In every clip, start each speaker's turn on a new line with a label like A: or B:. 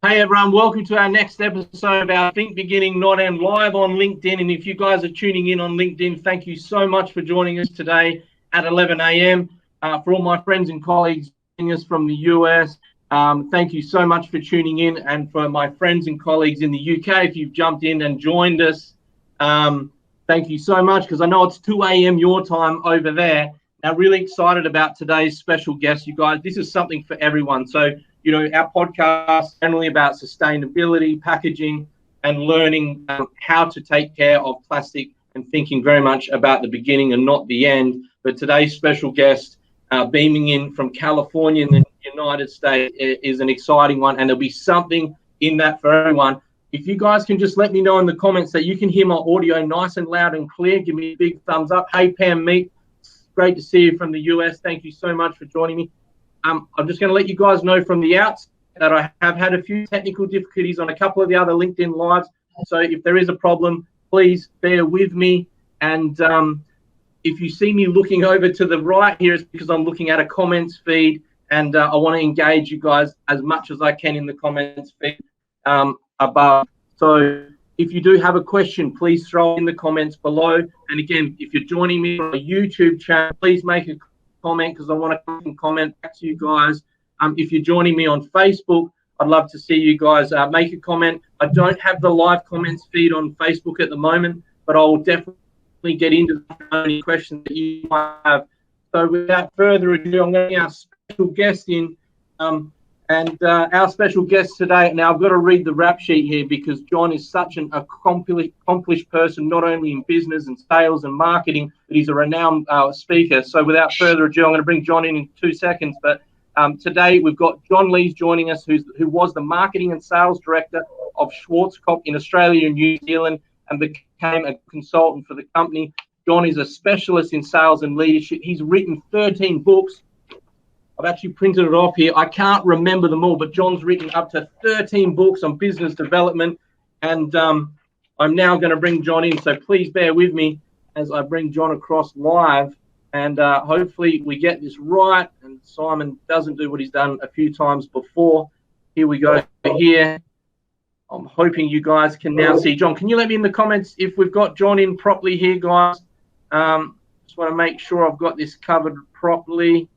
A: Hey everyone, welcome to our next episode of our Think Beginning Not End live on LinkedIn. And if you guys are tuning in on LinkedIn, thank you so much for joining us today at 11 a.m. For all my friends and colleagues joining us from the US, thank you so much for tuning in. And for my friends and colleagues in the UK, if you've jumped in and joined us, thank you so much, because I know it's 2 a.m. your time over there. Now, really excited about today's special guest, you guys. This is something for everyone. So, you know, our podcast is generally about sustainability, packaging, and learning how to take care of plastic and thinking very much about the beginning and not the end. But today's special guest, beaming in from California in the United States, is an exciting one, and there'll be something in that for everyone. If you guys can just let me know in the comments that you can hear my audio nice and loud and clear, give me a big thumbs up. Hey, Pam Meek, great to see you from the US. Thank you so much for joining me. I'm just going to let you guys know from the outset that I have had a few technical difficulties on a couple of the other LinkedIn lives. So if there is a problem, please bear with me. And if you see me looking over to the right here, it's because I'm looking at a comments feed, and I want to engage you guys as much as I can in the comments feed above. So if you do have a question, please throw it in the comments below. And again, if you're joining me on a YouTube channel, please make a comment, because I want to comment back to you guys. If you're joining me on Facebook, I'd love to see you guys make a comment. I don't have the live comments feed on Facebook at the moment, but I will definitely get into any questions that you might have. So without further ado, I'm going to get our special guest in. Our special guest today, now I've got to read the rap sheet here, because John is such an accomplished person, not only in business and sales and marketing, but he's a renowned speaker. So without further ado, I'm going to bring John in 2 seconds. But today we've got John Lees joining us, who was the marketing and sales director of Schwarzkopf in Australia and New Zealand, and became a consultant for the company. John is a specialist in sales and leadership. He's written 13 books. I've actually printed it off here. I can't remember them all, but John's written up to 13 books on business development. And I'm now going to bring John in. So please bear with me as I bring John across live. And hopefully we get this right and Simon doesn't do what he's done a few times before. Here we go here. I'm hoping you guys can now see John. Can you let me in the comments if we've got John in properly here, guys? Just want to make sure I've got this covered properly.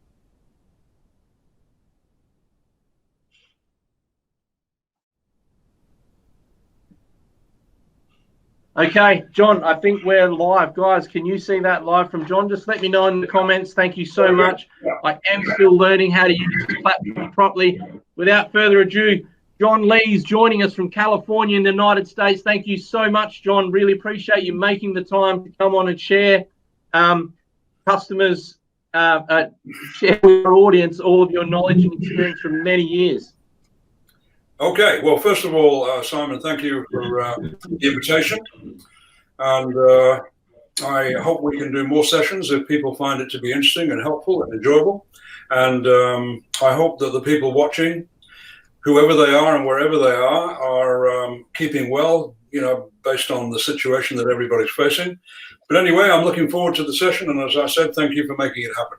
A: Okay, John, I think we're live. Guys, can you see that live from John? Just let me know in the comments. Thank you so much. I am still learning how to use this platform properly. Without further ado, John Lees joining us from California in the United States. Thank you so much, John. Really appreciate you making the time to come on and share customers, share with our audience all of your knowledge and experience from many years.
B: Okay, well, first of all, Simon, thank you for the invitation. And I hope we can do more sessions if people find it to be interesting and helpful and enjoyable. And I hope that the people watching, whoever they are and wherever they are keeping well, you know, based on the situation that everybody's facing. But anyway, I'm looking forward to the session. And as I said, thank you for making it happen.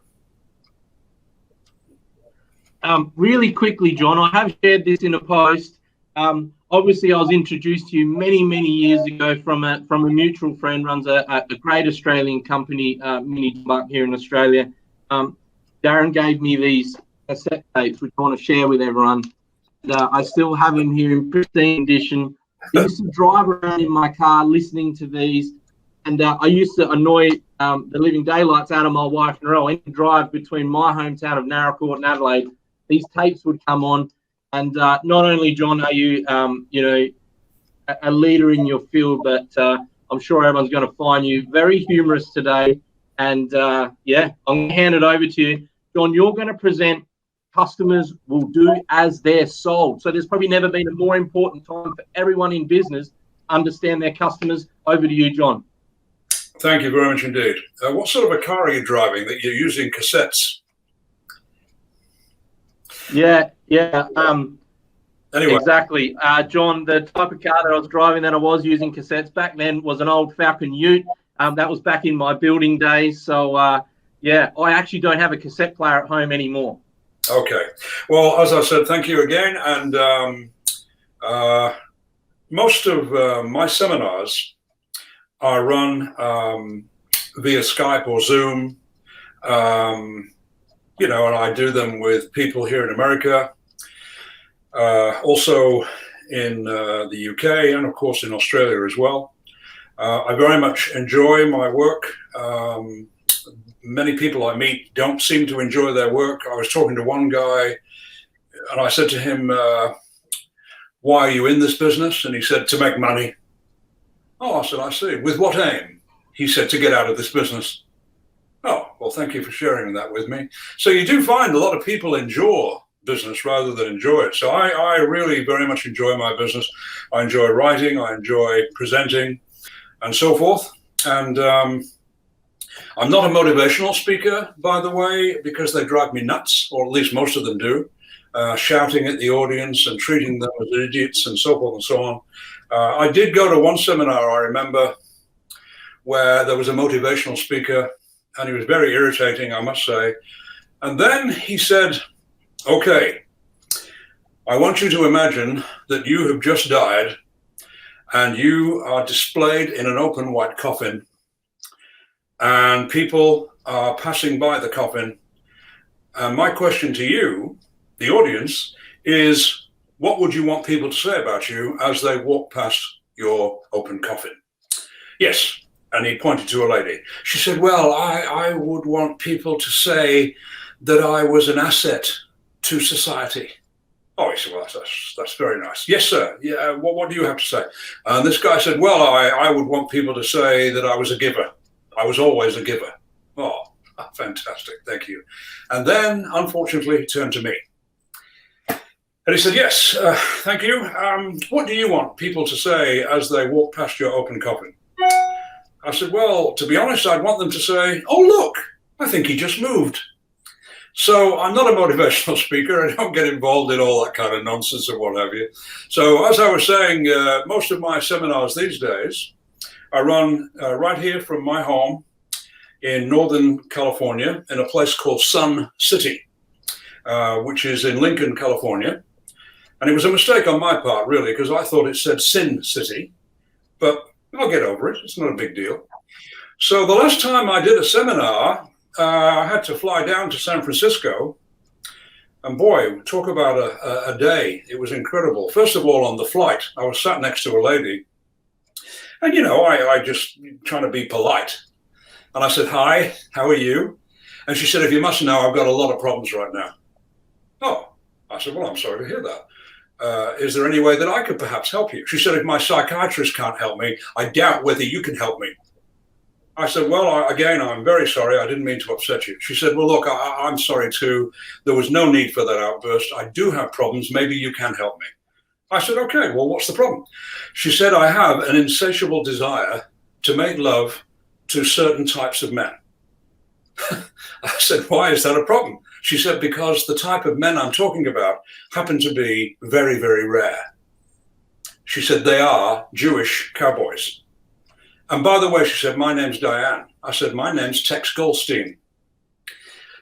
A: Really quickly, John, I have shared this in a post. Obviously, I was introduced to you many, many years ago from a mutual friend, runs a great Australian company, Mini Buck here in Australia. Darren gave me these cassette tapes, which I want to share with everyone. I still have them here in pristine condition. I used to drive around in my car listening to these, and I used to annoy the living daylights out of my wife, Narelle. I used to drive between my hometown of Naracoorte and Adelaide. These tapes would come on, and not only, John, are you, you know, a leader in your field, but I'm sure everyone's going to find you very humorous today. And yeah, I'm going to hand it over to you. John, you're going to present Customers Will Do As They're Sold. So there's probably never been a more important time for everyone in business to understand their customers. Over to you, John.
B: Thank you very much indeed. What sort of a car are you driving that you're using cassettes?
A: Yeah.
B: Anyway.
A: Exactly. John, the type of car that I was driving that I was using cassettes back then was an old Falcon Ute. That was back in my building days. So, yeah, I actually don't have a cassette player at home anymore.
B: Okay. Well, as I said, thank you again. And Most of my seminars are run via Skype or Zoom, and I do them with people here in America, also in the UK, and of course in Australia as well. I very much enjoy my work. Many people I meet don't seem to enjoy their work. I was talking to one guy and I said to him, why are you in this business? And he said, to make money. Oh, I said, I see. With what aim? He said, to get out of this business. Oh, well, thank you for sharing that with me. So you do find a lot of people endure business rather than enjoy it. So I really very much enjoy my business. I enjoy writing, I enjoy presenting, and so forth. And I'm not a motivational speaker, by the way, because they drive me nuts, or at least most of them do, shouting at the audience and treating them as idiots and so forth and so on. I did go to one seminar, I remember, where there was a motivational speaker, and he was very irritating, I must say. And then he said, okay, I want you to imagine that you have just died and you are displayed in an open white coffin, and people are passing by the coffin. And my question to you, the audience, is what would you want people to say about you as they walk past your open coffin? Yes. And he pointed to a lady. She said, well, I would want people to say that I was an asset to society. Oh, he said, well, that's very nice. Yes, sir. Yeah. What do you have to say? And this guy said, well, I would want people to say that I was a giver. I was always a giver. Oh, fantastic. Thank you. And then, unfortunately, he turned to me. And he said, yes, thank you. What do you want people to say as they walk past your open coffin? I said, well, to be honest, I'd want them to say, oh, look, I think he just moved. So I'm not a motivational speaker. I don't get involved in all that kind of nonsense or what have you. So as I was saying, most of my seminars these days are run right here from my home in Northern California in a place called Sun City, which is in Lincoln, California. And it was a mistake on my part, really, because I thought it said Sin City, but I'll get over it. It's not a big deal. So the last time I did a seminar, I had to fly down to San Francisco. And boy, talk about a day. It was incredible. First of all, on the flight, I was sat next to a lady. And, I just trying to be polite. And I said, hi, how are you? And she said, if you must know, I've got a lot of problems right now. Oh, I said, well, I'm sorry to hear that. Is there any way that I could perhaps help you? She said, if my psychiatrist can't help me, I doubt whether you can help me. I said, well, again, I'm very sorry. I didn't mean to upset you. She said, well, look, I'm sorry too. There was no need for that outburst. I do have problems. Maybe you can help me. I said, okay, well, what's the problem? She said, I have an insatiable desire to make love to certain types of men. I said, why is that a problem? She said, because the type of men I'm talking about happen to be very, very rare. She said, they are Jewish cowboys. And by the way, she said, my name's Diane. I said, my name's Tex Goldstein.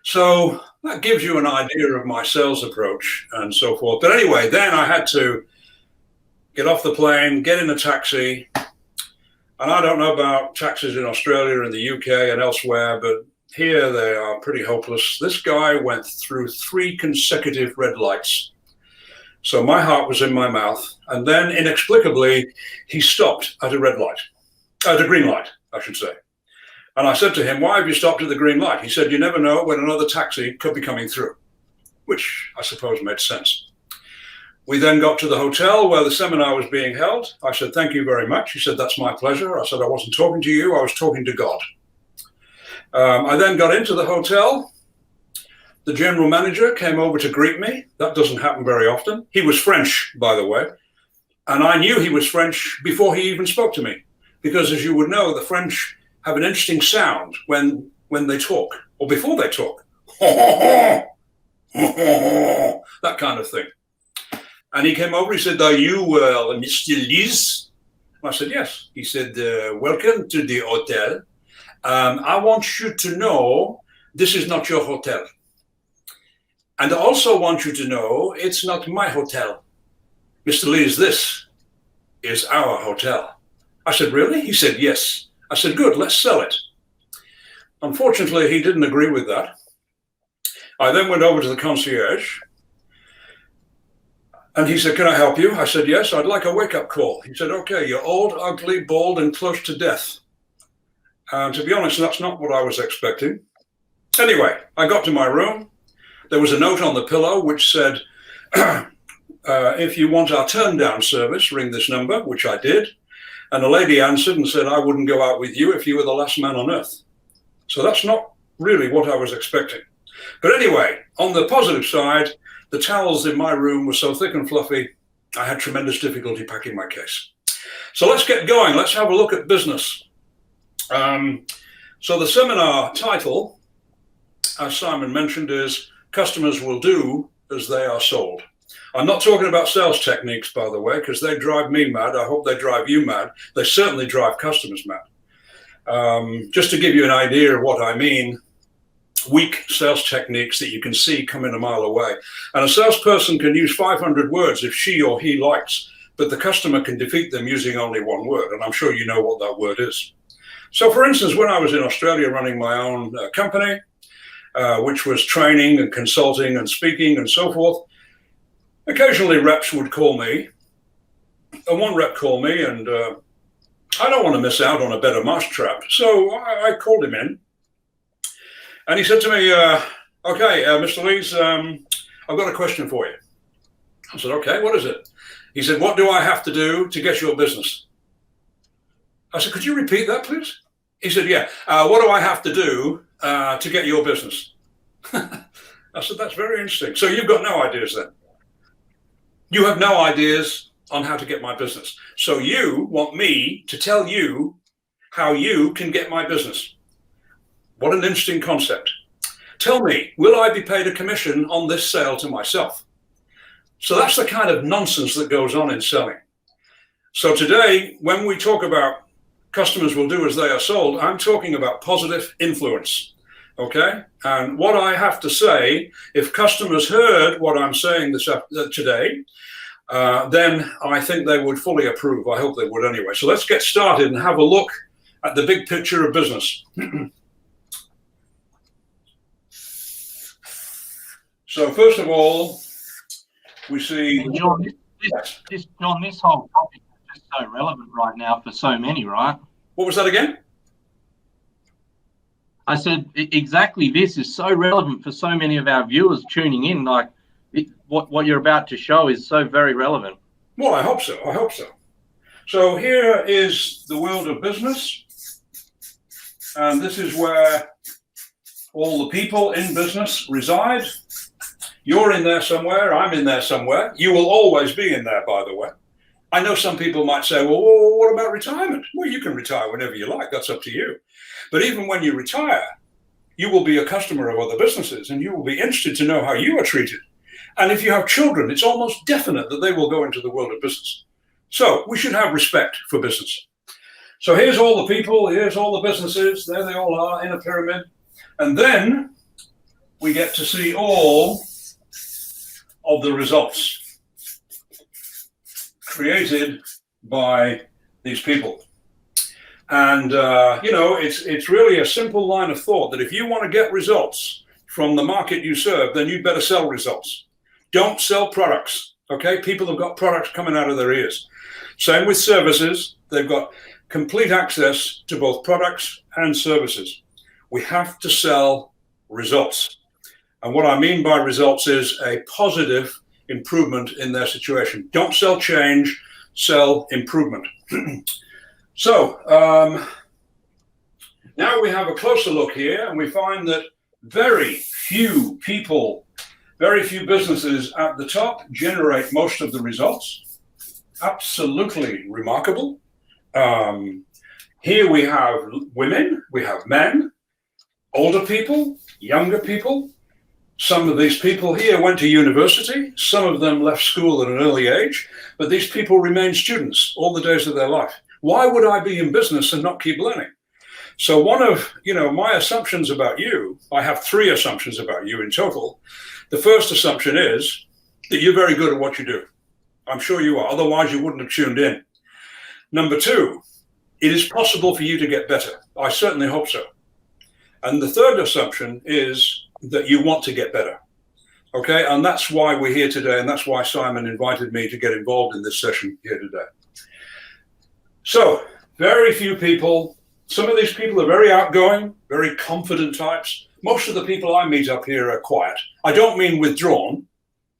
B: So that gives you an idea of my sales approach and so forth. But anyway, then I had to get off the plane, get in a taxi. And I don't know about taxis in Australia and the UK and elsewhere, but here they are pretty hopeless. This guy went through 3 consecutive red lights. So my heart was in my mouth. And then inexplicably, he stopped at a red light, at a green light, I should say. And I said to him, why have you stopped at the green light? He said, you never know when another taxi could be coming through, which I suppose made sense. We then got to the hotel where the seminar was being held. I said, thank you very much. He said, that's my pleasure. I said, I wasn't talking to you. I was talking to God. I then got into the hotel. The general manager came over to greet me. That doesn't happen very often. He was French, by the way. And I knew he was French before he even spoke to me. Because as you would know, the French have an interesting sound when they talk, or before they talk. That kind of thing. And he came over, he said, are you Mr. Liz? I said, yes. He said, welcome to the hotel. I want you to know this is not your hotel. And I also want you to know it's not my hotel. Mr. Lees, this is our hotel. I said, really? He said, yes. I said, good, let's sell it. Unfortunately, he didn't agree with that. I then went over to the concierge and he said, can I help you? I said, yes, I'd like a wake-up call. He said, okay, you're old, ugly, bald, and close to death. And to be honest, that's not what I was expecting. Anyway, I got to my room. There was a note on the pillow which said, if you want our turn-down service, ring this number, which I did. And a lady answered and said, I wouldn't go out with you if you were the last man on earth. So that's not really what I was expecting. But anyway, on the positive side, the towels in my room were so thick and fluffy, I had tremendous difficulty packing my case. So let's get going. Let's have a look at business. So the seminar title, as Simon mentioned, is Customers Will Do as They Are Sold. I'm not talking about sales techniques, by the way, because they drive me mad. I hope they drive you mad. They certainly drive customers mad. Just to give you an idea of what I mean, weak sales techniques that you can see coming a mile away. And a salesperson can use 500 words if she or he likes, but the customer can defeat them using only one word. And I'm sure you know what that word is. So for instance, when I was in Australia running my own company, which was training and consulting and speaking and so forth, occasionally reps would call me. And one rep called me and I don't want to miss out on a better mousetrap. So I called him in. And he said to me, okay, Mr. Lees, I've got a question for you. I said, okay, what is it? He said, what do I have to do to get your business? I said, could you repeat that, please? He said, yeah, what do I have to do to get your business? I said, that's very interesting. So you've got no ideas then? You have no ideas on how to get my business. So you want me to tell you how you can get my business. What an interesting concept. Tell me, will I be paid a commission on this sale to myself? So that's the kind of nonsense that goes on in selling. So today, when we talk about customers will do as they are sold, I'm talking about positive influence, okay? And what I have to say, if customers heard what I'm saying today, then I think they would fully approve. I hope they would anyway. So let's get started and have a look at the big picture of business. So first of all, we see...
A: John, this whole topic is just so relevant right now for so many, right?
B: What was that again?
A: I said exactly this is so relevant for so many of our viewers tuning in. Like what you're about to show is so very relevant.
B: Well, I hope so. I hope so. So here is the world of business. And this is where all the people in business reside. You're in there somewhere. I'm in there somewhere. You will always be in there, by the way. I know some people might say, well, what about retirement? Well, you can retire whenever you like. That's up to you. But even when you retire, you will be a customer of other businesses and you will be interested to know how you are treated. And if you have children, it's almost definite that they will go into the world of business. So we should have respect for business. So here's all the people. Here's all the businesses. There they all are in a pyramid. And then we get to see all of the results created by these people. And, it's really a simple line of thought that if you want to get results from the market you serve, then you better sell results. Don't sell products, okay? People have got products coming out of their ears. Same with services. They've got complete access to both products and services. We have to sell results. And what I mean by results is a positive improvement in their situation. Don't sell change, sell improvement. So now we have a closer look here and we find that very few people, very few businesses at the top generate most of the results. Absolutely remarkable. Here we have women, we have men, older people, younger people. Some of these people here went to university. Some of them left school at an early age, but these people remain students all the days of their life. Why would I be in business and not keep learning? So one of, my assumptions about you, I have 3 assumptions about you in total. The first assumption is that you're very good at what you do. I'm sure you are. Otherwise, you wouldn't have tuned in. Number two, it is possible for you to get better. I certainly hope so. And the third assumption is that you want to get better. Okay, and that's why we're here today, and that's why Simon invited me to get involved in this session here today. So, very few people. Some of these people are very outgoing, very confident types. Most of the people I meet up here are quiet. I don't mean withdrawn,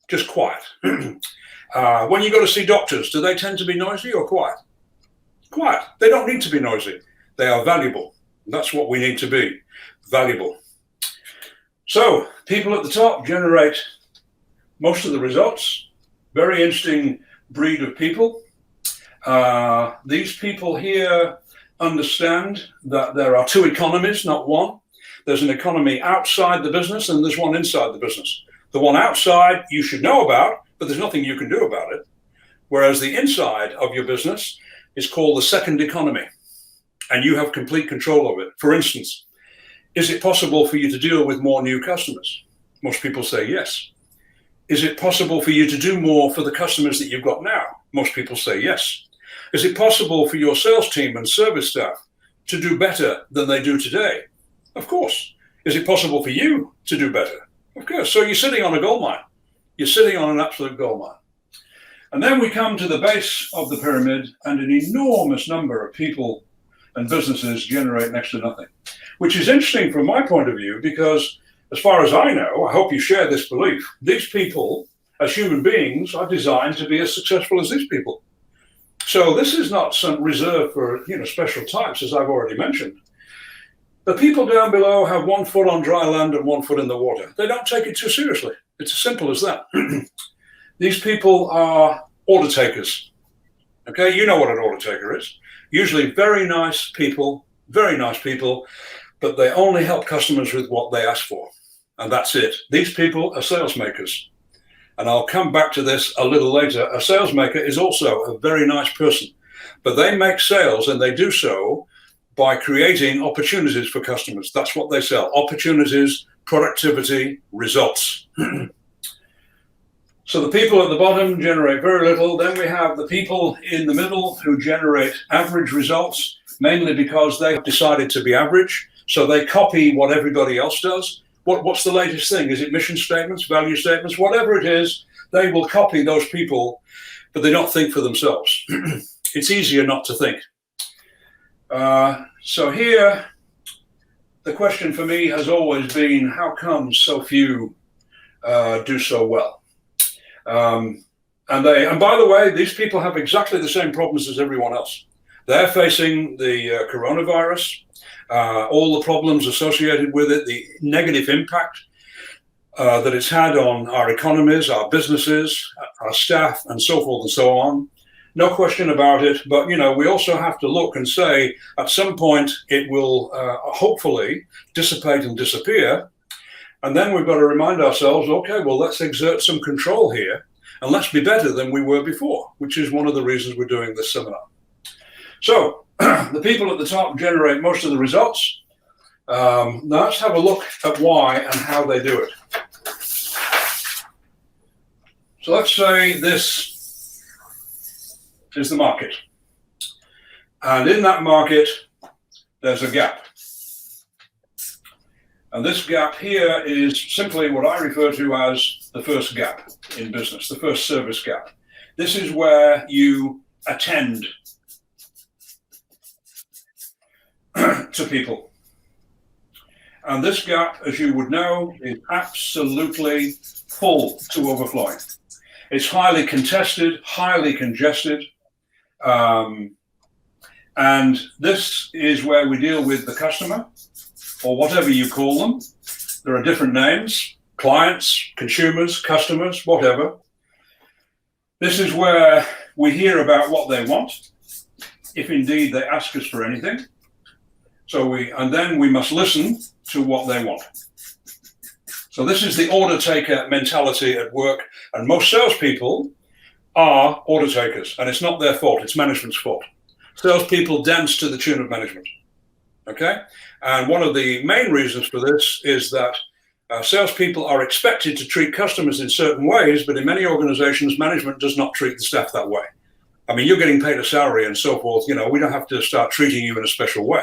B: just quiet. When you go to see doctors, do they tend to be noisy or quiet? Quiet. They don't need to be noisy. They are valuable. That's what we need to be, valuable. So people at the top generate most of the results. Very interesting breed of people. These people here understand that there are two economies, not one. There's an economy outside the business and there's one inside the business. The one outside you should know about, but there's nothing you can do about it. Whereas the inside of your business is called the second economy, and you have complete control of it. For instance, is it possible for you to deal with more new customers? Most people say yes. Is it possible for you to do more for the customers that you've got now? Most people say yes. Is it possible for your sales team and service staff to do better than they do today? Of course. Is it possible for you to do better? Of course. So you're sitting on a gold mine. You're sitting on an absolute gold mine. And then we come to the base of the pyramid, and an enormous number of people and businesses generate next to nothing, which is interesting from my point of view, because as far as I know, I hope you share this belief, these people as human beings are designed to be as successful as these people. So this is not some reserve for special types, as I've already mentioned. The people down below have 1 foot on dry land and 1 foot in the water. They don't take it too seriously. It's as simple as that. These people are order takers. Okay, you know what an order taker is. Usually very nice people, but they only help customers with what they ask for. And that's it. These people are sales makers. And I'll come back to this a little later. A sales maker is also a very nice person, but they make sales, and they do so by creating opportunities for customers. That's what they sell. Opportunities, productivity, results. So the people at the bottom generate very little. Then we have the people in the middle who generate average results, mainly because they have decided to be average. So they copy what everybody else does. What's the latest thing? Is it mission statements, value statements? Whatever it is, they will copy those people, but they don't think for themselves. It's easier not to think. So here, the question for me has always been, how come so few do so well? And by the way, these people have exactly the same problems as everyone else. They're facing the coronavirus, all the problems associated with it, the negative impact that it's had on our economies, our businesses, our staff, and so forth and so on. No question about it. But, we also have to look and say, at some point, it will hopefully dissipate and disappear. And then we've got to remind ourselves, okay, well, let's exert some control here, and let's be better than we were before, which is one of the reasons we're doing this seminar. So the people at the top generate most of the results. Now let's have a look at why and how they do it. So let's say this is the market. And in that market, there's a gap. And this gap here is simply what I refer to as the first gap in business, the first service gap. This is where you attend to people. And this gap, as you would know, is absolutely full to overflowing. It's highly contested, highly congested. And this is where we deal with the customer, or whatever you call them. There are different names: clients, consumers, customers, whatever. This is where we hear about what they want, if indeed they ask us for anything. And then we must listen to what they want. So this is the order taker mentality at work, and most salespeople are order takers, and it's not their fault, it's management's fault. Salespeople dance to the tune of management, okay? And one of the main reasons for this is that Salespeople are expected to treat customers in certain ways, but in many organizations, management does not treat the staff that way. I mean, you're getting paid a salary and so forth. We don't have to start treating you in a special way.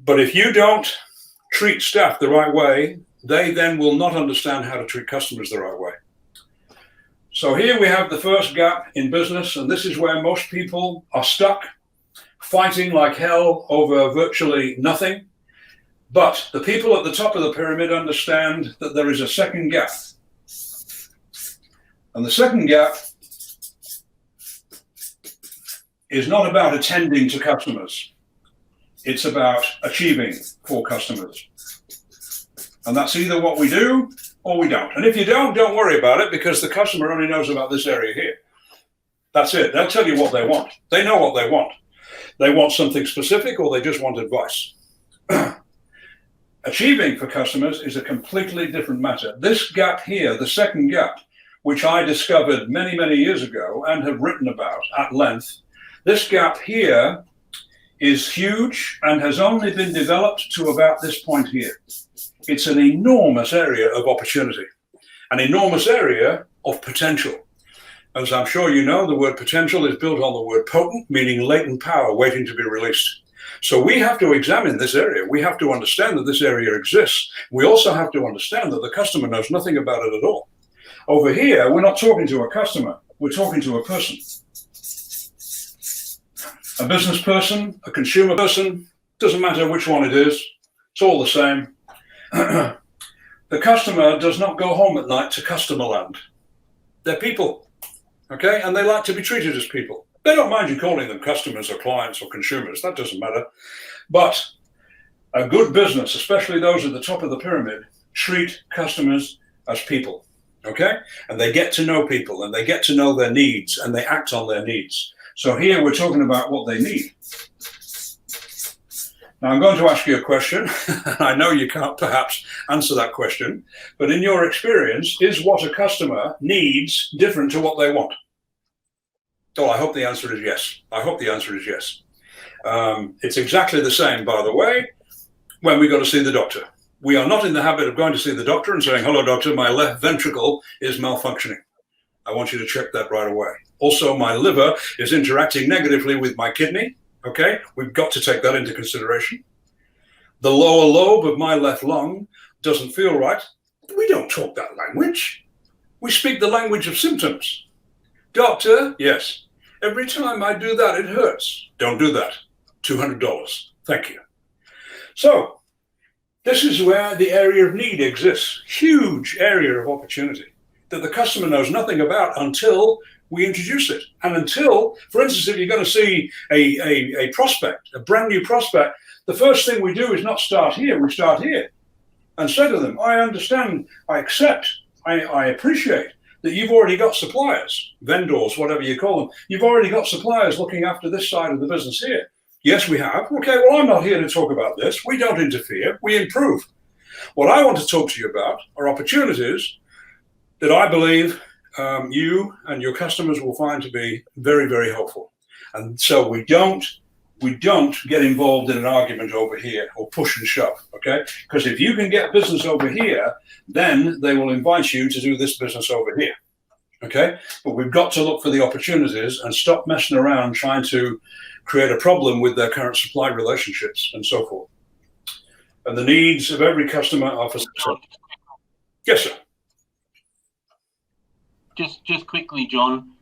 B: But if you don't treat staff the right way, they then will not understand how to treat customers the right way. So here we have the first gap in business, and this is where most people are stuck, fighting like hell over virtually nothing. But the people at the top of the pyramid understand that there is a second gap. And the second gap is not about attending to customers. It's about achieving for customers. And that's either what we do or we don't. And if you don't worry about it, because the customer only knows about this area here. That's it. They'll tell you what they want. They know what they want. They want something specific, or they just want advice. Achieving for customers is a completely different matter. This gap here, the second gap, which I discovered many, many years ago and have written about at length, this gap here is huge and has only been developed to about this point here. It's an enormous area of opportunity, an enormous area of potential. As I'm sure you know, the word potential is built on the word potent, meaning latent power waiting to be released. So we have to examine this area. We have to understand that this area exists. We also have to understand that the customer knows nothing about it at all. Over here, we're not talking to a customer. We're talking to a person. A business person, a consumer person, doesn't matter which one it is. It's all the same. The customer does not go home at night to customer land. They're people, okay? And they like to be treated as people. They don't mind you calling them customers or clients or consumers. That doesn't matter. But a good business, especially those at the top of the pyramid, treat customers as people, okay? And they get to know people, and they get to know their needs, and they act on their needs. So here we're talking about what they need. Now I'm going to ask you a question. I know you can't perhaps answer that question, but in your experience, is what a customer needs different to what they want? Oh, I hope the answer is yes. I hope the answer is yes. It's exactly the same, by the way, when we go to see the doctor. We are not in the habit of going to see the doctor and saying, hello, doctor, my left ventricle is malfunctioning. I want you to check that right away. Also, my liver is interacting negatively with my kidney. Okay, we've got to take that into consideration. The lower lobe of my left lung doesn't feel right. We don't talk that language. We speak the language of symptoms. Doctor, yes. Every time I do that, it hurts. Don't do that. $200. Thank you. So this is where the area of need exists. Huge area of opportunity that the customer knows nothing about until we introduce it. And until, for instance, if you're going to see a prospect, a brand new prospect, the first thing we do is not start here. We start here and say to them, I understand, I accept, I appreciate that you've already got suppliers, vendors, whatever you call them. You've already got suppliers looking after this side of the business here. Yes, we have. Okay, well, I'm not here to talk about this. We don't interfere. We improve. What I want to talk to you about are opportunities that I believe you and your customers will find to be very, very helpful. And so we don't get involved in an argument over here or push and shove, okay? Because if you can get business over here, then they will invite you to do this business over here, okay? But we've got to look for the opportunities and stop messing around trying to create a problem with their current supply relationships and so forth. And the needs of every customer are for success. Yes, sir.
A: Just quickly, John,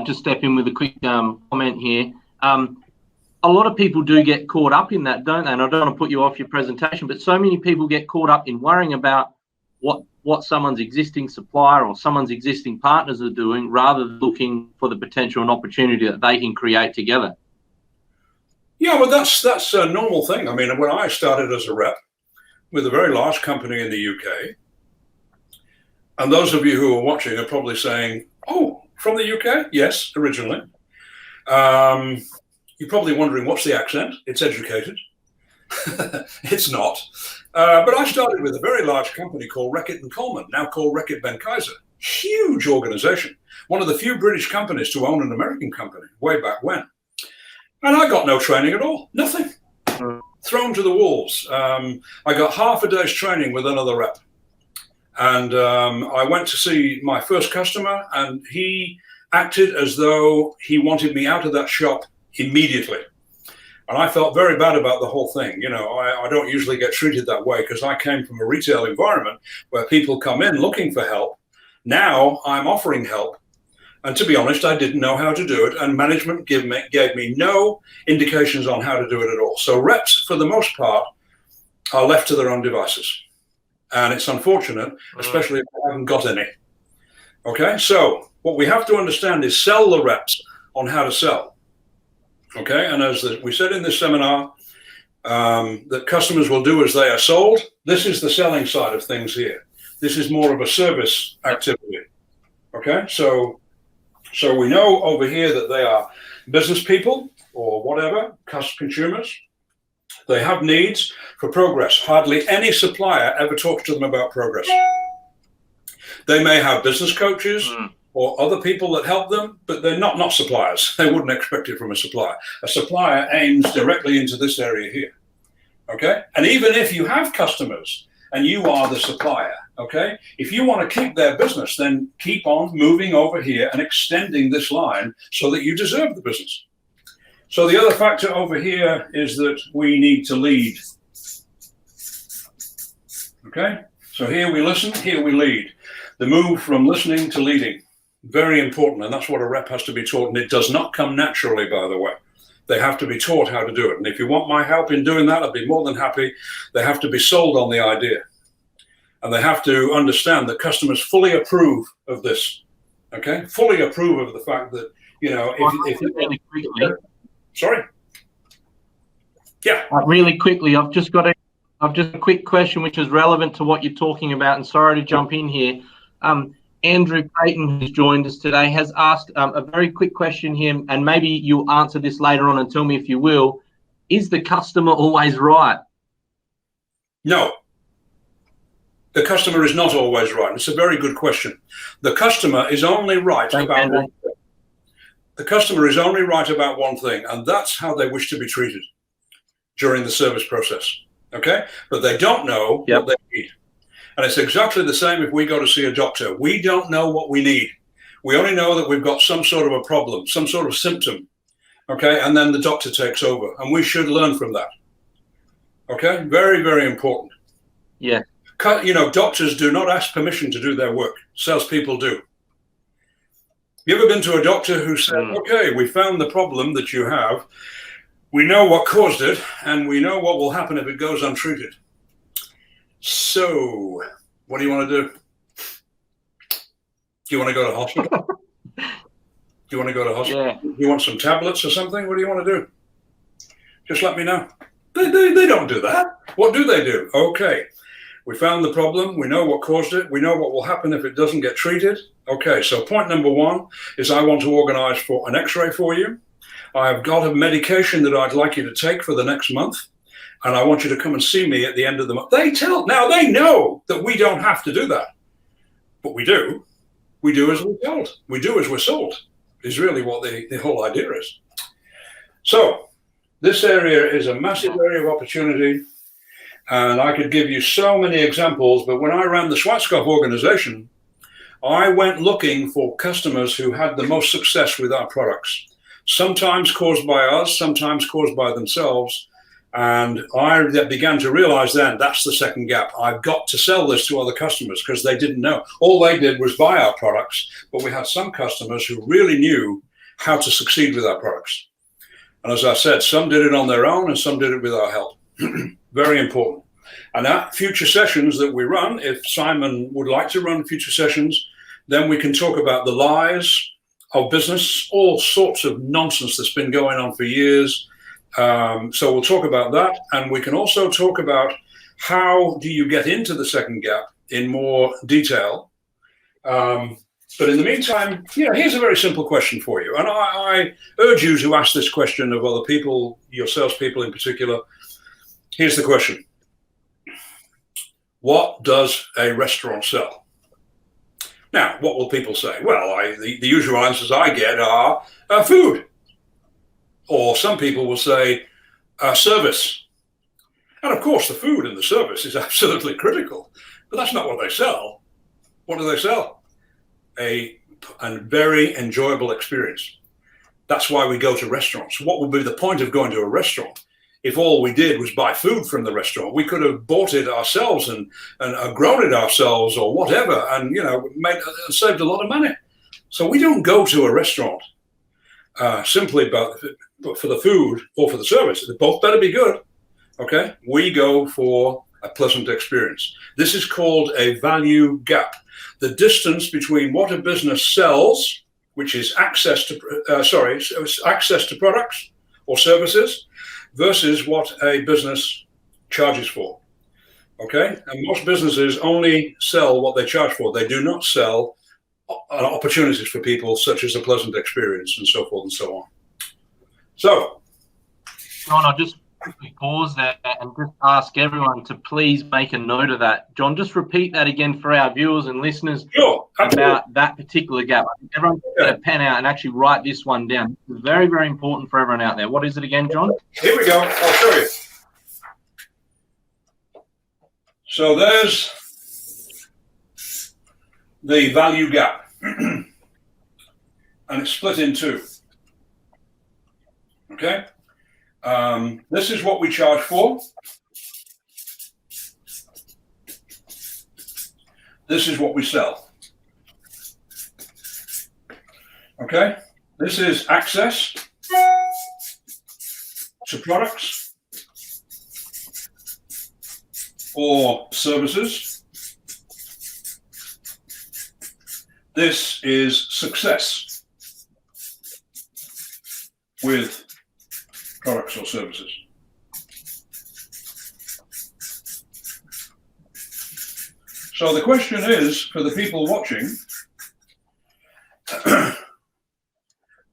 A: just step in with a quick comment here. A lot of people do get caught up in that, don't they? And I don't want to put you off your presentation, but so many people get caught up in worrying about what someone's existing supplier or someone's existing partners are doing rather than looking for the potential and opportunity that they can create together.
B: Yeah, well, that's a normal thing. I mean, when I started as a rep with a very large company in the UK, and those of you who are watching are probably saying, oh, from the UK? Yes, originally. You're probably wondering, what's the accent? It's educated. It's not. But I started with a very large company called Reckitt and Coleman, now called Reckitt Benckiser. Huge organization. One of the few British companies to own an American company way back when. And I got no training at all. Nothing. thrown to the wolves. I got half a day's training with another rep. And I went to see my first customer, and he acted as though he wanted me out of that shop immediately. And I felt very bad about the whole thing. You know, I don't usually get treated that way because I came from a retail environment where people come in looking for help. Now I'm offering help. And to be honest, I didn't know how to do it. And management gave me no indications on how to do it at all. So reps, for the most part, are left to their own devices. And it's unfortunate, especially if I haven't got any. Okay, so what we have to understand is sell the reps on how to sell. Okay, and as we said in this seminar, that customers will do as they are sold. This is the selling side of things here. This is more of a service activity. Okay, so we know over here that they are business people or whatever, consumers. They have needs for progress. Hardly any supplier ever talks to them about progress. They may have business coaches or other people that help them, but they're not suppliers. They wouldn't expect it from a supplier. A supplier aims directly into this area here. Okay? And even if you have customers and you are the supplier, okay, if you want to keep their business, then keep on moving over here and extending this line so that you deserve the business. So the other factor over here is that we need to lead. Okay, so here we listen, here we lead. The move from listening to leading, very important, and that's what a rep has to be taught, and it does not come naturally, by the way. They have to be taught how to do it, and if you want my help in doing that, I'd be more than happy. They have to be sold on the idea, and they have to understand that customers fully approve of this, okay? Fully approve of the fact that, you know, if
A: really quickly.
B: Sorry? Yeah.
A: Really quickly, I've just a quick question which is relevant to what you're talking about, and sorry to jump in here. Andrew Payton, who's joined us today, has asked a very quick question here, and maybe you'll answer this later on and tell me if you will. Is the customer always right?
B: No. The customer is not always right. It's a very good question. The customer is only right about one thing. The customer is only right about one thing, and that's how they wish to be treated during the service process. Okay? But they don't know what they need. And it's exactly the same if we go to see a doctor. We don't know what we need. We only know that we've got some sort of a problem, some sort of symptom. Okay? And then the doctor takes over, and we should learn from that. Okay? Very, very important.
A: Yeah.
B: You know, doctors do not ask permission to do their work. Salespeople do. You ever been to a doctor who said, okay, we found the problem that you have. We know what caused it, and we know what will happen if it goes untreated. So, what do you want to do? Do you want to go to hospital? Do you want to go to hospital?
A: Yeah.
B: Do you want some tablets or something? What do you want to do? Just let me know. They don't do that. What do they do? Okay. We found the problem. We know what caused it. We know what will happen if it doesn't get treated. Okay, so point number one is I want to organize for an x-ray for you. I've got a medication that I'd like you to take for the next month, and I want you to come and see me at the end of the month. Now they know that we don't have to do that, but we do. We do as we're told. We do as we're sold is really what the whole idea is. So this area is a massive area of opportunity. And I could give you so many examples, but when I ran the Schwarzkopf organization, I went looking for customers who had the most success with our products, sometimes caused by us, sometimes caused by themselves. And I began to realize then that's the second gap. I've got to sell this to other customers because they didn't know. All they did was buy our products, but we had some customers who really knew how to succeed with our products. And as I said, some did it on their own and some did it with our help. Very important. And at future sessions that we run, if Simon would like to run future sessions, then we can talk about the lies of business, all sorts of nonsense that's been going on for years. So we'll talk about that. And we can also talk about how do you get into the second gap in more detail. But in the meantime, here's a very simple question for you. And I urge you to ask this question of other people, your salespeople in particular. Here's the question. What does a restaurant sell? Now, what will people say? Well, the usual answers I get are food. Or some people will say service. And of course, the food and the service is absolutely critical, but that's not what they sell. What do they sell? A very enjoyable experience. That's why we go to restaurants. What would be the point of going to a restaurant if all we did was buy food from the restaurant? We could have bought it ourselves and grown it ourselves or whatever, and saved a lot of money. So we don't go to a restaurant simply but for the food or for the service. They both better be good. Okay, we go for a pleasant experience. This is called a value gap. The distance between what a business sells, which is access to products or services, versus what a business charges for. Okay, and most businesses only sell what they charge for. They do not sell opportunities for people, such as a pleasant experience and so forth and so on. So,
A: John, I'll just quickly pause there and just ask everyone to please make a note of that. John, just repeat that again for our viewers and listeners.
B: Sure,
A: about that particular gap. I think everyone can get a pen out and actually write this one down. It's very, very important for everyone out there. What is it again, John?
B: Here we go. I'll show you. So there's the value gap. And it's split in two. Okay? This is what we charge for. This is what we sell. Okay? This is access to products or services. This is success with products or services. So the question is, for the people watching,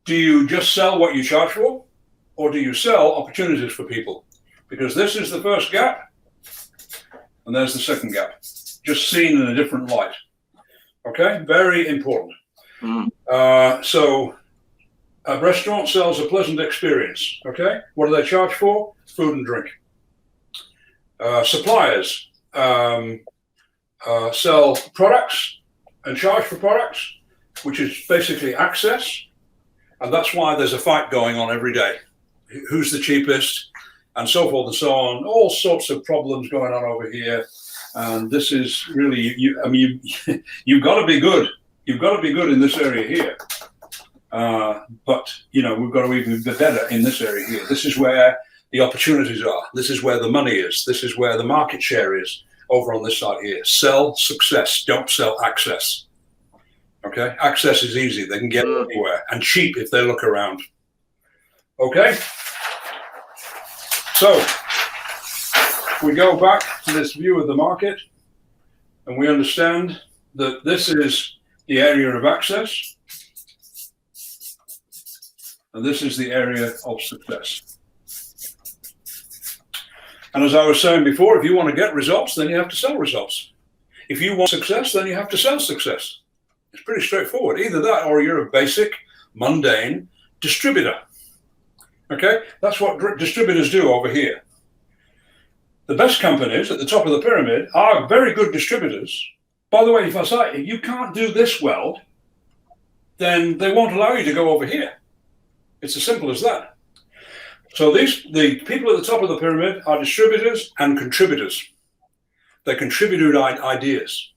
B: do you just sell what you charge for, or do you sell opportunities for people? Because this is the first gap, and there's the second gap, just seen in a different light. Okay, very important. So a restaurant sells a pleasant experience. Okay, what do they charge for? Food and drink. Suppliers sell products and charge for products, which is basically access. And that's why there's a fight going on every day. Who's the cheapest, and so forth and so on. All sorts of problems going on over here. And this is really, you've got to be good. You've got to be good in this area here. But, we've got to even be better in this area here. This is where the opportunities are. This is where the money is. This is where the market share is, over on this side here. Sell success. Don't sell access. Okay? Access is easy. They can get it anywhere, and cheap if they look around. Okay? So, we go back to this view of the market, and we understand that this is the area of access, and this is the area of success. And as I was saying before, if you want to get results, then you have to sell results. If you want success, then you have to sell success. It's pretty straightforward. Either that, or you're a basic, mundane distributor. Okay? That's what distributors do over here. The best companies at the top of the pyramid are very good distributors. By the way, if I say you can't do this well, then they won't allow you to go over here. It's as simple as that. So the people at the top of the pyramid are distributors and contributors. They contribute ideas.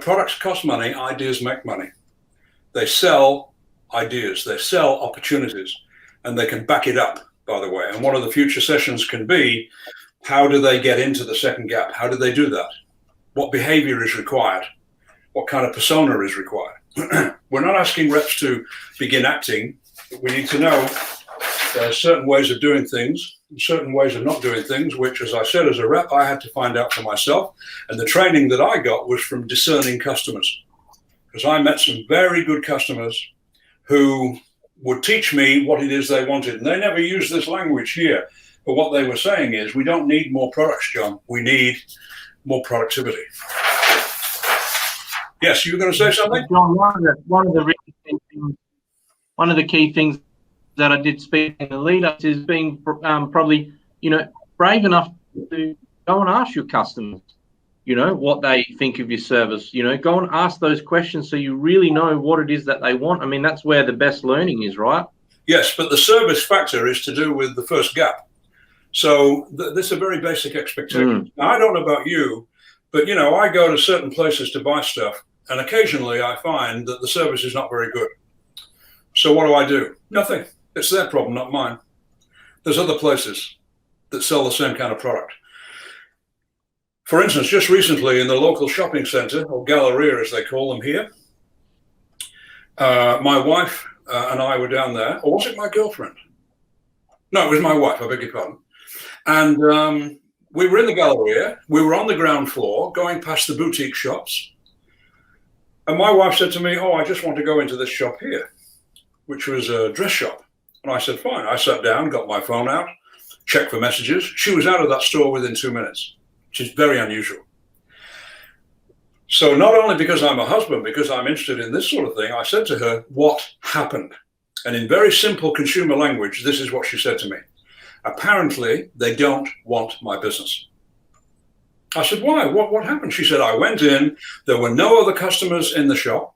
B: Products cost money, ideas make money. They sell ideas, they sell opportunities, and they can back it up, by the way. And one of the future sessions can be, how do they get into the second gap? How do they do that? What behavior is required? What kind of persona is required? We're not asking reps to begin acting. We need to know there are certain ways of doing things, certain ways of not doing things, which, as I said, as a rep, I had to find out for myself. And the training that I got was from discerning customers, because I met some very good customers who would teach me what it is they wanted. And they never used this language here. But what they were saying is, we don't need more products, John. We need more productivity. Yes, you were going to say something?
A: John, one of the key things that I did speak in the lead up is being probably, brave enough to go and ask your customers, what they think of your service. Go and ask those questions so you really know what it is that they want. I mean, that's where the best learning is, right?
B: Yes, but the service factor is to do with the first gap. So this is a very basic expectation. Now, I don't know about you, but, I go to certain places to buy stuff, and occasionally I find that the service is not very good. So what do? Nothing. It's their problem, not mine. There's other places that sell the same kind of product. For instance, just recently in the local shopping center, or Galleria as they call them here, my wife and I were down there. Or was it my girlfriend? No, it was my wife, I beg your pardon. And we were in the Galleria. We were on the ground floor going past the boutique shops. And my wife said to me, I just want to go into this shop here, which was a dress shop. And I said, fine. I sat down, got my phone out, checked for messages. She was out of that store within 2 minutes, which is very unusual. So not only because I'm a husband, because I'm interested in this sort of thing, I said to her, what happened? And in very simple consumer language, this is what she said to me. Apparently, they don't want my business. I said, why? What happened? She said, I went in. There were no other customers in the shop.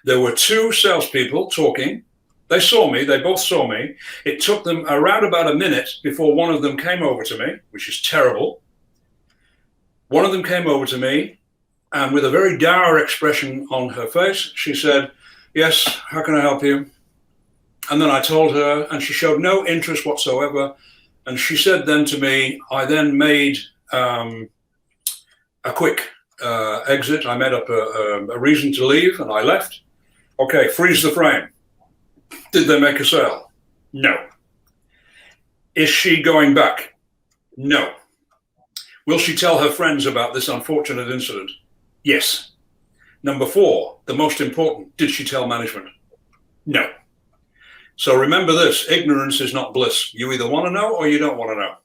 B: There were 2 salespeople talking. They saw me. They both saw me. It took them around about a minute before one of them came over to me, which is terrible. One of them came over to me, and with a very dour expression on her face, she said, yes, how can I help you? And then I told her, and she showed no interest whatsoever. And she said then to me, I then made a quick exit. I made up a reason to leave, and I left. Okay, freeze the frame. Did they make a sale? No. Is she going back? No. Will she tell her friends about this unfortunate incident? Yes. Number 4, the most important, did she tell management? No. So remember this, ignorance is not bliss. You either want to know or you don't want to know.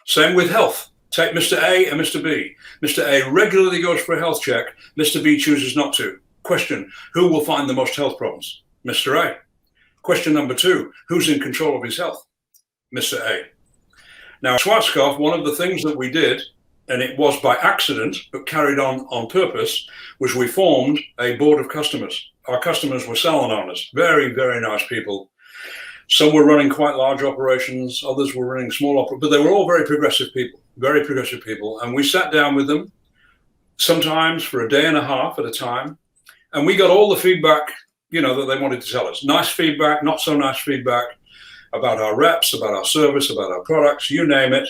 B: Same with health. Take Mr. A and Mr. B. Mr. A regularly goes for a health check. Mr. B chooses not to. Question, who will find the most health problems? Mr. A. Question number 2, who's in control of his health? Mr. A. Now, Schwarzkopf, one of the things that we did, and it was by accident, but carried on purpose, was we formed a board of customers. Our customers were salon owners, very, very nice people. Some were running quite large operations, others were running small operations, but they were all very progressive people. And we sat down with them, sometimes for a day and a half at a time, and we got all the feedback, that they wanted to tell us. Nice feedback, not so nice feedback about our reps, about our service, about our products, you name it.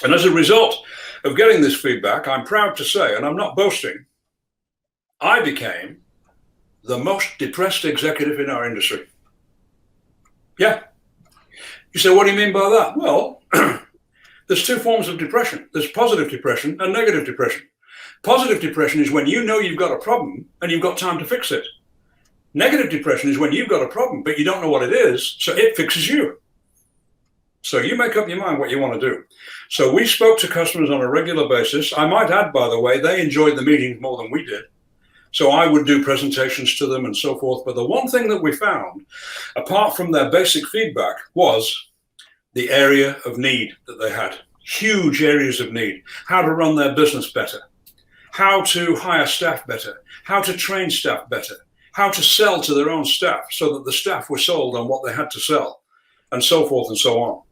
B: And as a result of getting this feedback, I'm proud to say, and I'm not boasting, I became the most depressed executive in our industry. Yeah. You say, what do you mean by that? Well, there's 2 forms of depression. There's positive depression and negative depression. Positive depression is when you know you've got a problem and you've got time to fix it. Negative depression is when you've got a problem, but you don't know what it is, so it fixes you. So you make up your mind what you want to do. So we spoke to customers on a regular basis. I might add, by the way, they enjoyed the meetings more than we did. So I would do presentations to them and so forth. But the one thing that we found, apart from their basic feedback, was the area of need that they had. Huge areas of need. How to run their business better. How to hire staff better. How to train staff better. How to sell to their own staff so that the staff were sold on what they had to sell, and so forth and so on.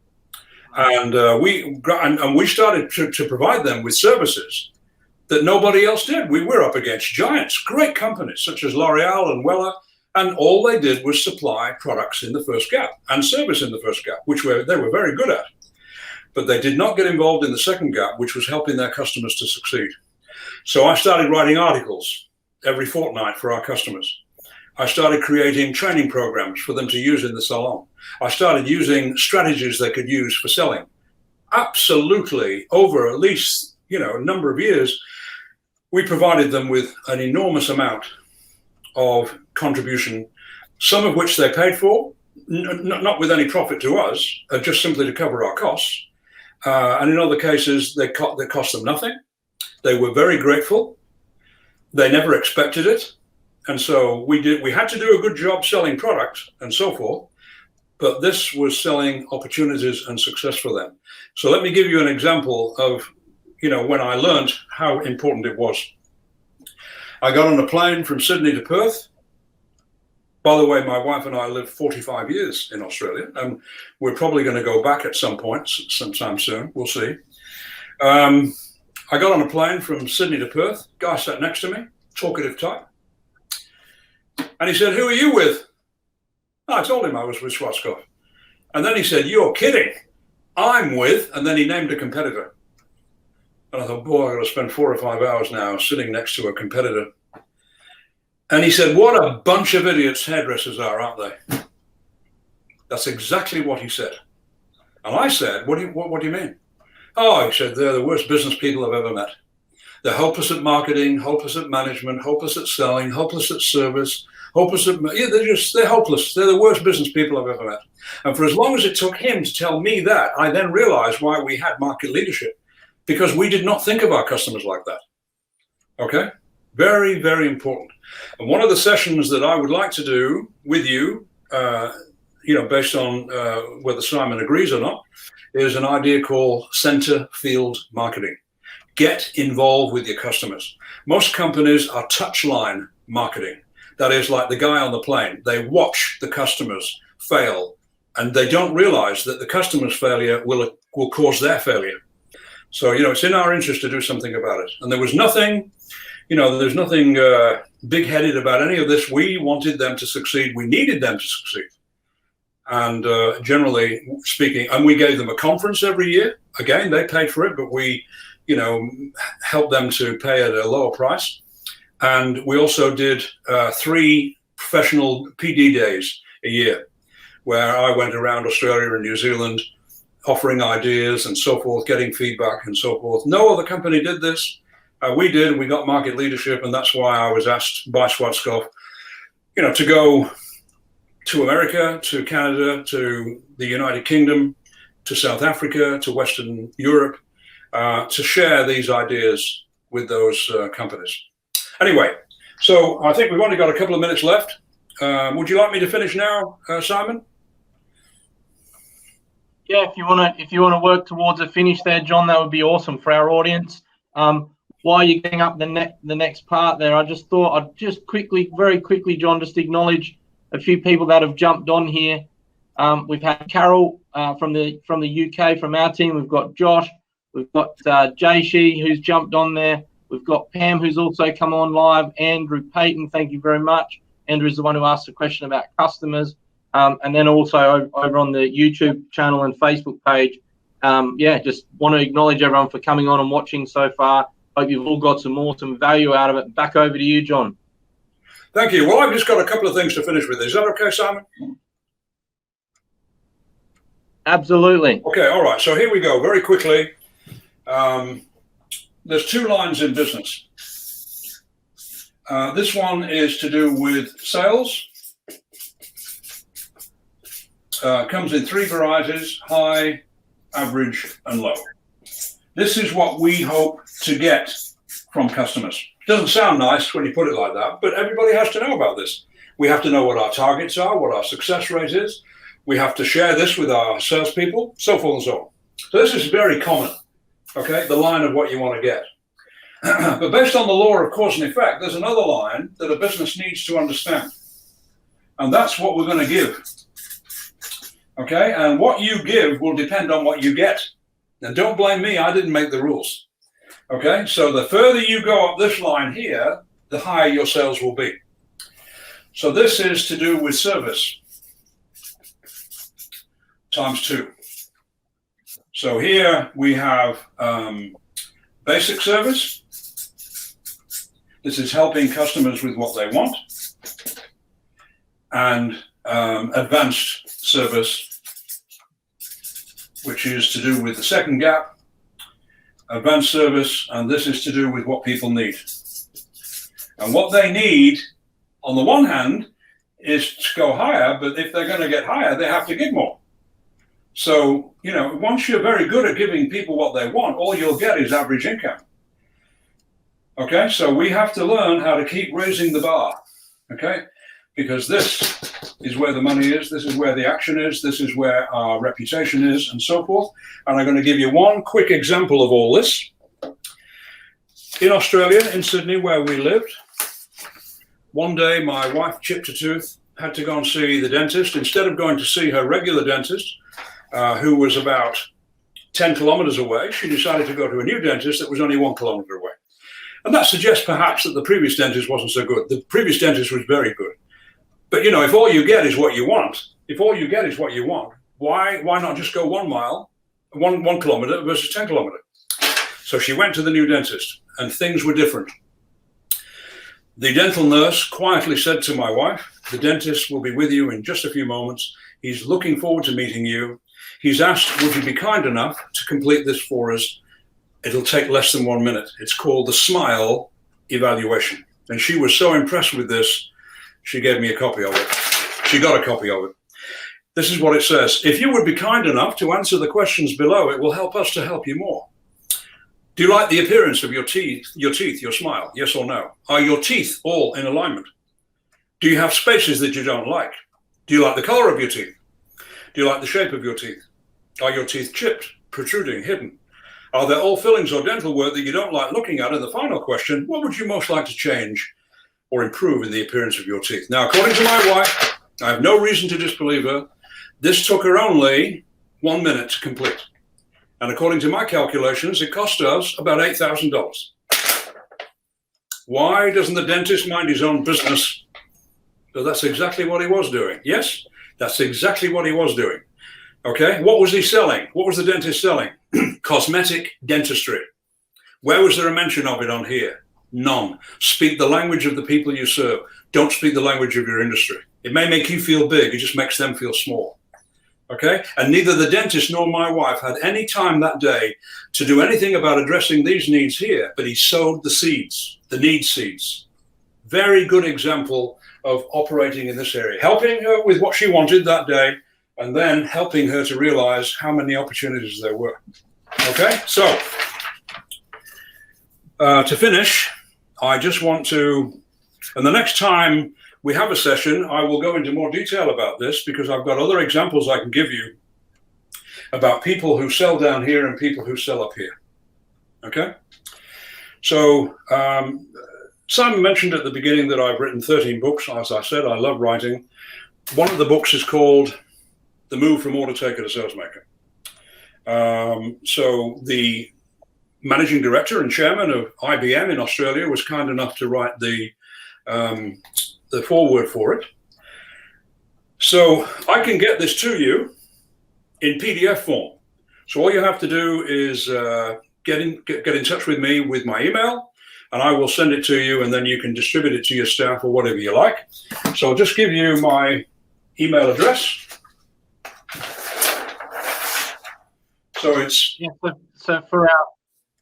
B: And we started to provide them with services that nobody else did. We were up against giants, great companies such as L'Oreal and Wella, and all they did was supply products in the first gap and service in the first gap, which they were very good at. But they did not get involved in the second gap, which was helping their customers to succeed. So I started writing articles every fortnight for our customers. I started creating training programs for them to use in the salon. I started using strategies they could use for selling. Absolutely, over at least a number of years, we provided them with an enormous amount of contribution, some of which they paid for, not with any profit to us, just simply to cover our costs. And in other cases, they cost them nothing. They were very grateful. They never expected it. And so we had to do a good job selling products and so forth. but this was selling opportunities and success for them. So let me give you an example of, when I learned how important it was. I got on a plane from Sydney to Perth. By the way, my wife and I lived 45 years in Australia, and we're probably going to go back at some point, sometime soon. We'll see. I got on a plane from Sydney to Perth. Guy sat next to me, talkative type. And he said, "Who are you with?" I told him I was with Schwarzkopf. And then he said, "You're kidding. I'm with," and then he named a competitor. And I thought, boy, I've got to spend 4 or 5 hours now sitting next to a competitor. And he said, "What a bunch of idiots hairdressers are, aren't they?" That's exactly what he said. And I said, what do you mean? "Oh," he said, "they're the worst business people I've ever met. They're hopeless at marketing, hopeless at management, hopeless at selling, hopeless at service, hopeless at, they're hopeless. They're the worst business people I've ever met." And for as long as it took him to tell me that, I then realized why we had market leadership, because we did not think of our customers like that. Okay? Very, very important. And one of the sessions that I would like to do with you, based on whether Simon agrees or not, is an idea called center field marketing. Get involved with your customers. Most companies are touchline marketing. That is like the guy on the plane. They watch the customers fail, and they don't realize that the customer's failure will cause their failure. So, it's in our interest to do something about it. And there was nothing, there's nothing big-headed about any of this. We wanted them to succeed. We needed them to succeed. And generally speaking, and we gave them a conference every year. Again, they paid for it, but we, helped them to pay at a lower price. And we also did 3 professional PD days a year, where I went around Australia and New Zealand offering ideas and so forth, getting feedback and so forth. No other company did this. We did. We got market leadership, and that's why I was asked by Schwarzkopf, to go to America, to Canada, to the United Kingdom, to South Africa, to Western Europe, to share these ideas with those companies. Anyway, so I think we've only got a couple of minutes left. Would you like me to finish now, Simon?
A: Yeah, if you want to work towards a finish there, John, that would be awesome for our audience. While you're getting up the next part there, I just thought I'd just very quickly, John, just acknowledge a few people that have jumped on here. We've had Carol from the UK from our team. We've got Josh. We've got Jayshi, who's jumped on there. We've got Pam, who's also come on live. Andrew Payton, thank you very much. Andrew's the one who asked the question about customers. And then also over on the YouTube channel and Facebook page. Just want to acknowledge everyone for coming on and watching so far. Hope you've all got some awesome value out of it. Back over to you, John.
B: Thank you. Well, I've just got a couple of things to finish with. Is that okay, Simon?
A: Absolutely.
B: Okay, all right. So here we go. Very quickly. There's 2 lines in business. This one is to do with sales. Comes in 3 varieties: high, average, and low. This is what we hope to get from customers. Doesn't sound nice when you put it like that, but everybody has to know about this. We have to know what our targets are, what our success rate is. We have to share this with our salespeople, so forth and so on. So this is very common, okay, the line of what you want to get. But based on the law of cause and effect, there's another line that a business needs to understand. And that's what we're going to give. Okay, and what you give will depend on what you get. And don't blame me, I didn't make the rules. Okay, so the further you go up this line here, the higher your sales will be. So this is to do with service times 2. So here we have basic service. This is helping customers with what they want. And advanced service, which is to do with the second gap. Advanced service, and this is to do with what people need. And what they need, on the one hand, is to go higher, but if they're going to get higher, they have to give more. So, once you're very good at giving people what they want, all you'll get is average income. Okay, so we have to learn how to keep raising the bar, okay? because this is where the money is, this is where the action is, this is where our reputation is, and so forth. And I'm going to give you one quick example of all this. In Australia, in Sydney, where we lived, one day my wife chipped a tooth, had to go and see the dentist. Instead of going to see her regular dentist, who was about 10 kilometers away, she decided to go to a new dentist that was only 1 kilometer away. And that suggests perhaps that the previous dentist wasn't so good. The previous dentist was very good. But, you know, if all you get is what you want, why not just go 1 mile, 1 kilometer versus 10 kilometers? So she went to the new dentist and things were different. The dental nurse quietly said to my wife, the dentist will be with you in just a few moments. He's looking forward to meeting you. He's asked, would you be kind enough to complete this for us? It'll take less than 1 minute. It's called the SMILE evaluation. And she was so impressed with this, she gave me a copy of it. She got a copy of it. This is what it says. If you would be kind enough to answer the questions below, it will help us to help you more. Do you like the appearance of your teeth, your smile? Yes or no? Are your teeth all in alignment? Do you have spaces that you don't like? Do you like the color of your teeth? Do you like the shape of your teeth? Are your teeth chipped, protruding, hidden? Are there all fillings or dental work that you don't like looking at? And the final question, what would you most like to change or improve in the appearance of your teeth? Now, according to my wife, I have no reason to disbelieve her. This took her only 1 minute to complete. And according to my calculations, it cost us about $8,000. Why doesn't the dentist mind his own business? So that's exactly what he was doing. Yes, that's exactly what he was doing. Okay, what was he selling? What was the dentist selling? Cosmetic dentistry. Where was there a mention of it on here? None. Speak the language of the people you serve. Don't speak the language of your industry. It may make you feel big, it just makes them feel small. Okay, and neither the dentist nor my wife had any time that day to do anything about addressing these needs here, but he sowed the seeds, the need seeds. Very good example of operating in this area, helping her with what she wanted that day, and then helping her to realize how many opportunities there were. Okay, so to finish, I just want to, and the next time we have a session, I will go into more detail about this because I've got other examples I can give you about people who sell down here and people who sell up here. Okay, so Simon mentioned at the beginning that I've written 13 books. As I said, I love writing. One of the books is called The Move from Order Taker to Salesmaker. So the managing director and chairman of IBM in Australia was kind enough to write the foreword for it. So I can get this to you in PDF form. So all you have to do is get in touch with me with my email, and I will send it to you, and then you can distribute it to your staff or whatever you like. So I'll just give you my email address. So it's
A: so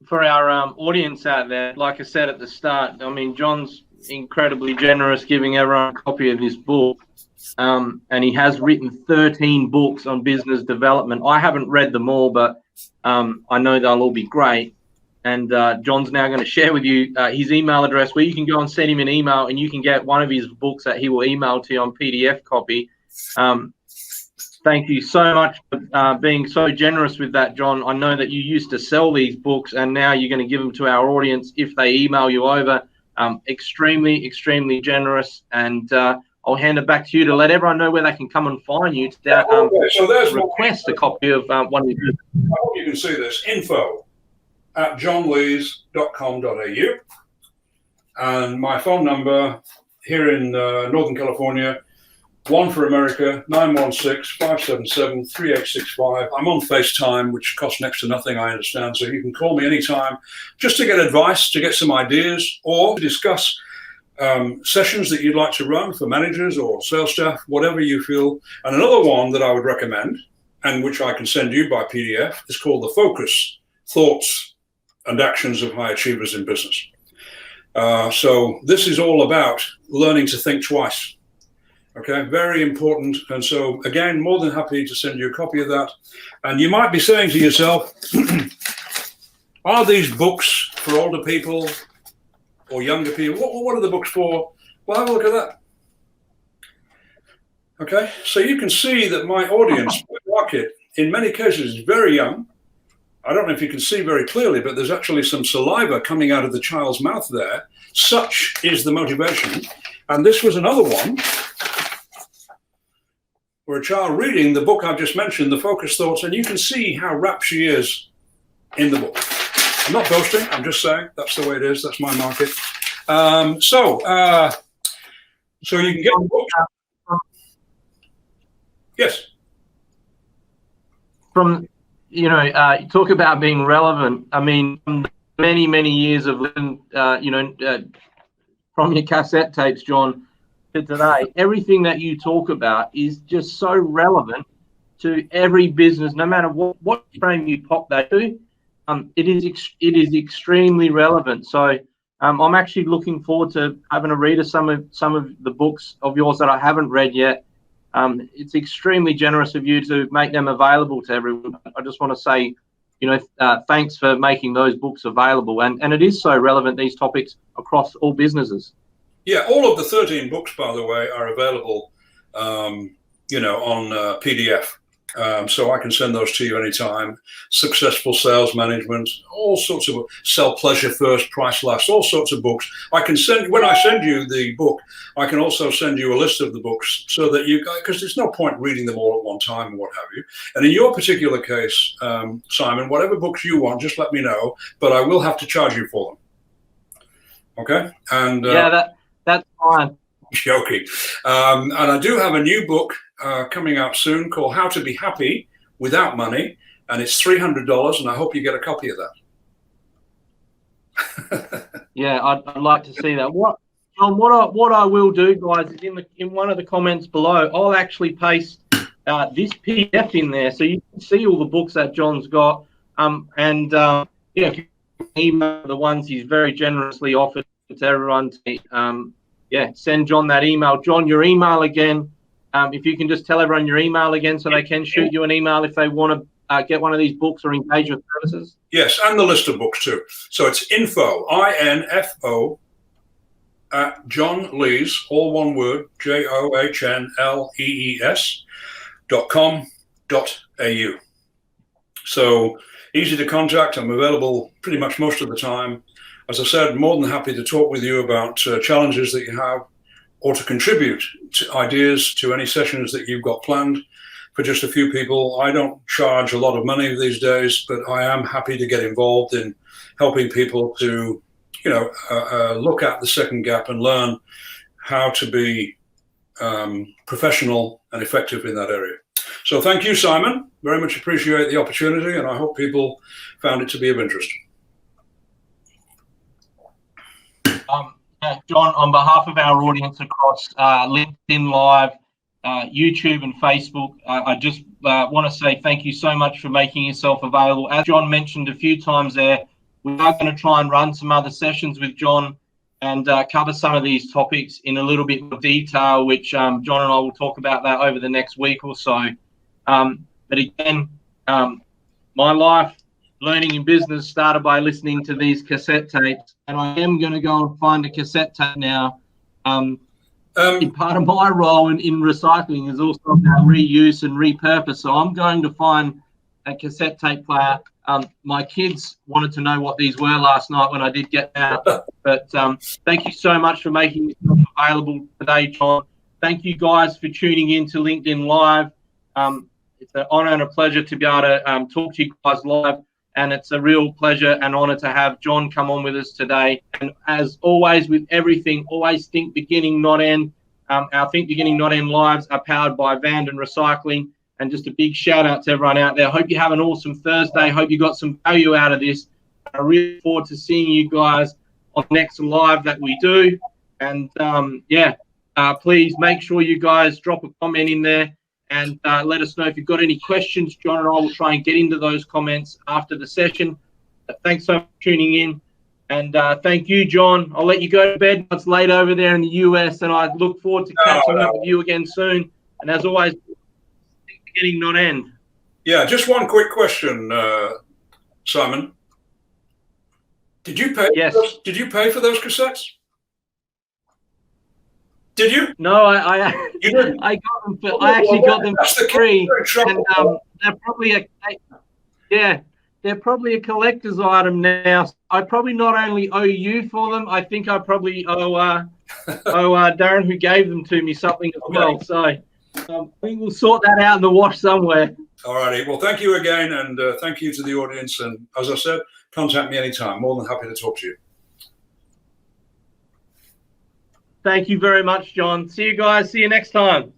A: for our audience out there, like I said at the start, I mean, John's incredibly generous, giving everyone a copy of his book, and he has written 13 books on business development. I haven't read them all, but I know they'll all be great. And John's now going to share with you his email address, where you can go and send him an email, and you can get one of his books that he will email to you on PDF copy. Thank you so much for being so generous with that, John. I know that you used to sell these books, and now you're going to give them to our audience if they email you over. Extremely, extremely generous. And I'll hand it back to you to let everyone know where they can come and find you to
B: so there's
A: request a copy of one of your books.
B: I hope you can see this. info@johnlees.com.au. And my phone number here in Northern California, 1 for America, 916-577-3865. I'm on FaceTime, which costs next to nothing, I understand. So you can call me anytime just to get advice, to get some ideas, or to discuss sessions that you'd like to run for managers or sales staff, whatever you feel. And another one that I would recommend, and which I can send you by PDF, is called The Focus, Thoughts and Actions of High Achievers in Business. So this is all about learning to think twice. Okay, very important. And so, again, more than happy to send you a copy of that. And you might be saying to yourself, are these books for older people or younger people? What are the books for? Well, have a look at that. Okay, so you can see that my audience market in many cases is very young. I don't know if you can see very clearly, but there's actually some saliva coming out of the child's mouth there. Such is the motivation. And this was another one where a child reading the book I've just mentioned, The Focus Thoughts, and you can see how rapt she is in the book. I'm not boasting, I'm just saying that's the way it is. That's my market. So you can get the book. Yes.
A: From, you talk about being relevant. I mean, many, many years of living, from your cassette tapes, John, to today, everything that you talk about is just so relevant to every business, no matter what frame you pop that to. It is extremely relevant. So I'm actually looking forward to having a read of some of the books of yours that I haven't read yet. It's extremely generous of you to make them available to everyone. I just want to say, thanks for making those books available. And it is so relevant, these topics, across all businesses.
B: Yeah, all of the 13 books, by the way, are available, on PDF. So I can send those to you anytime. Successful Sales Management, all sorts of Sell Pleasure First, Price Last, all sorts of books. I can send, when I send you the book, I can also send you a list of the books so that you, because there's no point reading them all at one time and what have you. And in your particular case, Simon, whatever books you want, just let me know, but I will have to charge you for them. Okay? And
A: yeah, that's fine.
B: Joking. And I do have a new book coming out soon called How to Be Happy Without Money, and it's $300, and I hope you get a copy of that.
A: Yeah, I'd like to see that. John, what I will do, guys, is in one of the comments below, I'll actually paste this PDF in there so you can see all the books that John's got. If you email the ones he's very generously offered to everyone, send John that email. John, your email again. If you can just tell everyone your email again so they can shoot you an email if they want to get one of these books or engage with services.
B: Yes, and the list of books too. So it's info, INFO, at John Lees, all one word, JOHNLEES.com.au. So easy to contact. I'm available pretty much most of the time. As I said, more than happy to talk with you about challenges that you have, or to contribute to ideas to any sessions that you've got planned for just a few people. I don't charge a lot of money these days, but I am happy to get involved in helping people to, look at the second gap and learn how to be professional and effective in that area. So thank you, Simon. Very much appreciate the opportunity, and I hope people found it to be of interest.
A: John, on behalf of our audience across LinkedIn Live, YouTube and Facebook, I just want to say thank you so much for making yourself available. As John mentioned a few times there, we are going to try and run some other sessions with John and cover some of these topics in a little bit more detail, which John and I will talk about that over the next week or so. But again, my life learning in business started by listening to these cassette tapes, and I am going to go and find a cassette tape now. Part of my role in recycling is also about reuse and repurpose, so I'm going to find a cassette tape player. My kids wanted to know what these were last night when I did get out, but thank you so much for making yourself available today, John. Thank you guys for tuning in to LinkedIn Live. It's an honor and a pleasure to be able to talk to you guys live. And it's a real pleasure and honor to have John come on with us today. And as always, with everything, always think beginning, not end. Our Think Beginning, Not End lives are powered by Vanden Recycling. And just a big shout out to everyone out there. Hope you have an awesome Thursday. Hope you got some value out of this. I really look forward to seeing you guys on the next live that we do. And please make sure you guys drop a comment in there. And let us know if you've got any questions. John and I will try and get into those comments after the session. Thanks so much for tuning in. And thank you, John. I'll let you go to bed. It's late over there in the US, and I look forward to catching up with you again soon. And as always, beginning, not end.
B: Yeah, just one quick question, Simon. Did you pay?
A: Yes.
B: Did you pay for those cassettes? Did you?
A: No,
B: You didn't?
A: I got them for, I actually got them
B: That's
A: for
B: the
A: free,
B: trouble.
A: and they're probably they're probably a collector's item now. I probably not only owe you for them, I think I probably owe Darren, who gave them to me, something as well. So I think we'll sort that out in the wash somewhere.
B: All righty. Well, thank you again, and thank you to the audience. And as I said, contact me anytime. More than happy to talk to you.
A: Thank you very much, John. See you guys. See you next time.